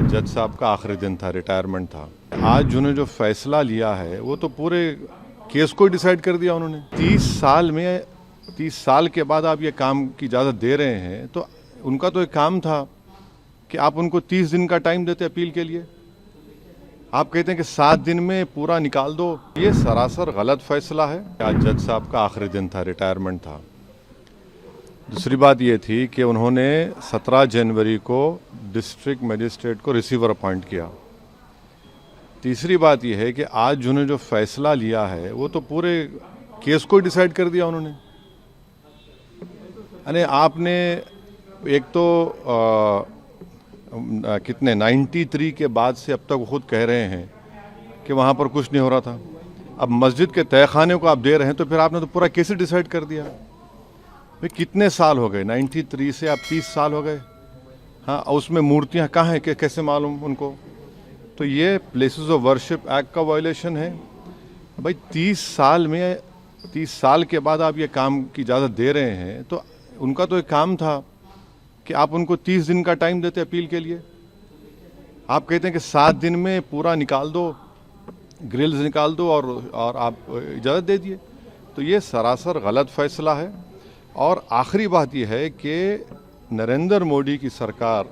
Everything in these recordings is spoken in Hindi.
आज जज साहब का आखिरी दिन था, रिटायरमेंट था। आज जिन्होंने जो फैसला लिया है वो तो पूरे केस को डिसाइड कर दिया उन्होंने। 30 साल के बाद आप ये काम की इजाज़त दे रहे हैं, तो उनका तो एक काम था कि आप उनको 30 दिन का टाइम देते अपील के लिए। आप कहते हैं कि 7 दिन में पूरा निकाल दो। ये सरासर गलत फैसला है। आज जज साहब का आखिरी दिन था, रिटायरमेंट था। दूसरी बात ये थी कि उन्होंने 17 जनवरी को डिस्ट्रिक्ट मजिस्ट्रेट को रिसीवर अपॉइंट किया। तीसरी बात यह है कि आज जिन्होंने जो फैसला लिया है वो तो पूरे केस को डिसाइड कर दिया उन्होंने। यानी आपने एक तो कितने 93 के बाद से अब तक खुद कह रहे हैं कि वहाँ पर कुछ नहीं हो रहा था। अब मस्जिद के तहखाने को आप दे रहे हैं तो फिर आपने तो पूरा केस ही डिसाइड कर दिया। भाई कितने साल हो गए, 93 से आप 30 साल हो गए। हाँ, उसमें मूर्तियाँ कहाँ हैं, कैसे मालूम उनको? तो ये प्लेसेस ऑफ वर्शिप एक्ट का वायलेशन है। भाई 30 साल के बाद आप ये काम की इजाज़त दे रहे हैं, तो उनका तो एक काम था कि आप उनको 30 दिन का टाइम देते अपील के लिए। आप कहते हैं कि 7 दिन में पूरा निकाल दो, ग्रिल्स निकाल दो और आप इजाज़त दे दिए। तो ये सरासर गलत फैसला है। और आखिरी बात यह है कि नरेंद्र मोदी की सरकार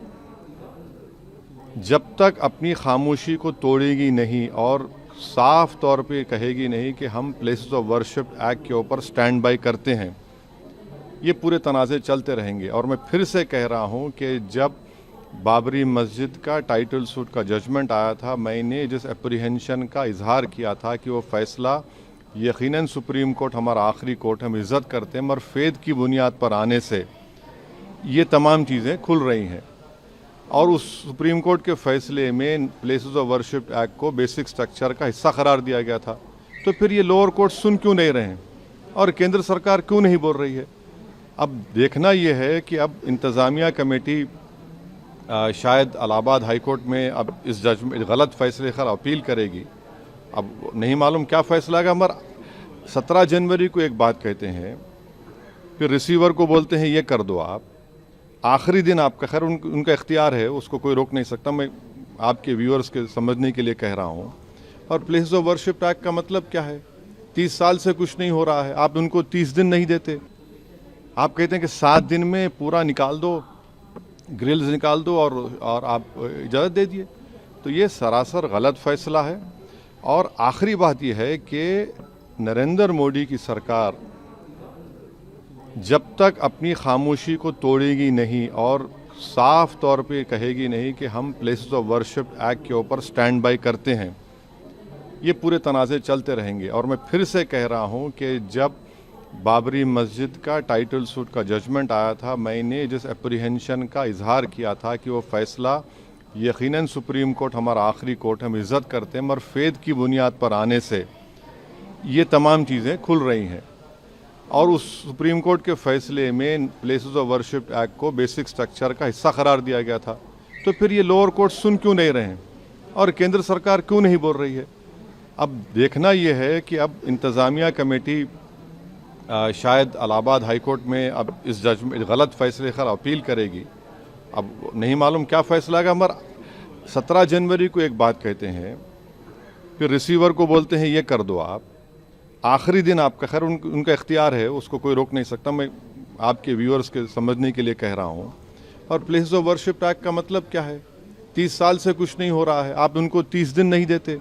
जब तक अपनी खामोशी को तोड़ेगी नहीं और साफ तौर पे कहेगी नहीं कि हम प्लेसेस ऑफ वर्शिप एक्ट के ऊपर स्टैंड बाय करते हैं, ये पूरे तनाज़े चलते रहेंगे। और मैं फिर से कह रहा हूँ कि जब बाबरी मस्जिद का टाइटल सूट का जजमेंट आया था, मैंने जिस एप्रीहेंशन का इजहार किया था कि वो फैसला यकीनन सुप्रीम कोर्ट हमारा आखिरी कोर्ट, हम इज़्ज़त करते हैं, मगर फेद की बुनियाद पर आने से ये तमाम चीज़ें खुल रही हैं। और उस सुप्रीम कोर्ट के फैसले में प्लेसेस ऑफ वर्शिप एक्ट को बेसिक स्ट्रक्चर का हिस्सा करार दिया गया था। तो फिर ये लोअर कोर्ट सुन क्यों नहीं रहे हैं और केंद्र सरकार क्यों नहीं बोल रही है? अब देखना ये है कि अब इंतज़ामिया कमेटी शायद इलाहाबाद हाई कोर्ट में अब इस जजमेंट गलत फैसले का अपील करेगी। अब नहीं मालूम क्या फैसला आएगा, मगर 17 जनवरी को एक बात कहते हैं, फिर रिसीवर को बोलते हैं ये कर दो आप। आखिरी दिन आपका, खैर उनका इख्तियार है, उसको कोई रोक नहीं सकता। मैं आपके व्यूअर्स के समझने के लिए कह रहा हूँ। और प्लेसेस ऑफ वर्शिप एक्ट का मतलब क्या है? 30 साल से कुछ नहीं हो रहा है, आप उनको 30 दिन नहीं देते। आप कहते हैं कि 7 दिन में पूरा निकाल दो, ग्रिल्स निकाल दो और आप इजाज़त दे दिए। तो ये सरासर गलत फैसला है। और आखिरी बात यह है कि नरेंद्र मोदी की सरकार जब तक अपनी खामोशी को तोड़ेगी नहीं और साफ तौर पे कहेगी नहीं कि हम प्लेसेस ऑफ वर्शिप एक्ट के ऊपर स्टैंड बाय करते हैं, ये पूरे तनाज़े चलते रहेंगे। और मैं फिर से कह रहा हूँ कि जब बाबरी मस्जिद का टाइटल सूट का जजमेंट आया था, मैंने जिस एप्रीहेंशन का इजहार किया था कि वो फैसला यकीनन सुप्रीम कोर्ट हमारा आखिरी कोर्ट, हम इज़्ज़त करते हैं, मगर फेद की बुनियाद पर आने से ये तमाम चीज़ें खुल रही हैं। और उस सुप्रीम कोर्ट के फैसले में प्लेसेस ऑफ वर्शिप एक्ट को बेसिक स्ट्रक्चर का हिस्सा करार दिया गया था। तो फिर ये लोअर कोर्ट सुन क्यों नहीं रहे हैं और केंद्र सरकार क्यों नहीं बोल रही है? अब देखना ये है कि अब इंतज़ामिया कमेटी शायद इलाहाबाद हाई कोर्ट में अब इस जजमेंट गलत फैसले का अपील करेगी। अब नहीं मालूम क्या फैसला आएगा, मगर 17 जनवरी को एक बात कहते हैं, फिर रिसीवर को बोलते हैं ये कर दो आप। आखिरी दिन आपका, खैर उनका इख्तियार है, उसको कोई रोक नहीं सकता। मैं आपके व्यूअर्स के समझने के लिए कह रहा हूँ। और प्लेसेस ऑफ वर्शिप एक्ट का मतलब क्या है? 30 साल से कुछ नहीं हो रहा है, आप उनको 30 दिन नहीं देते।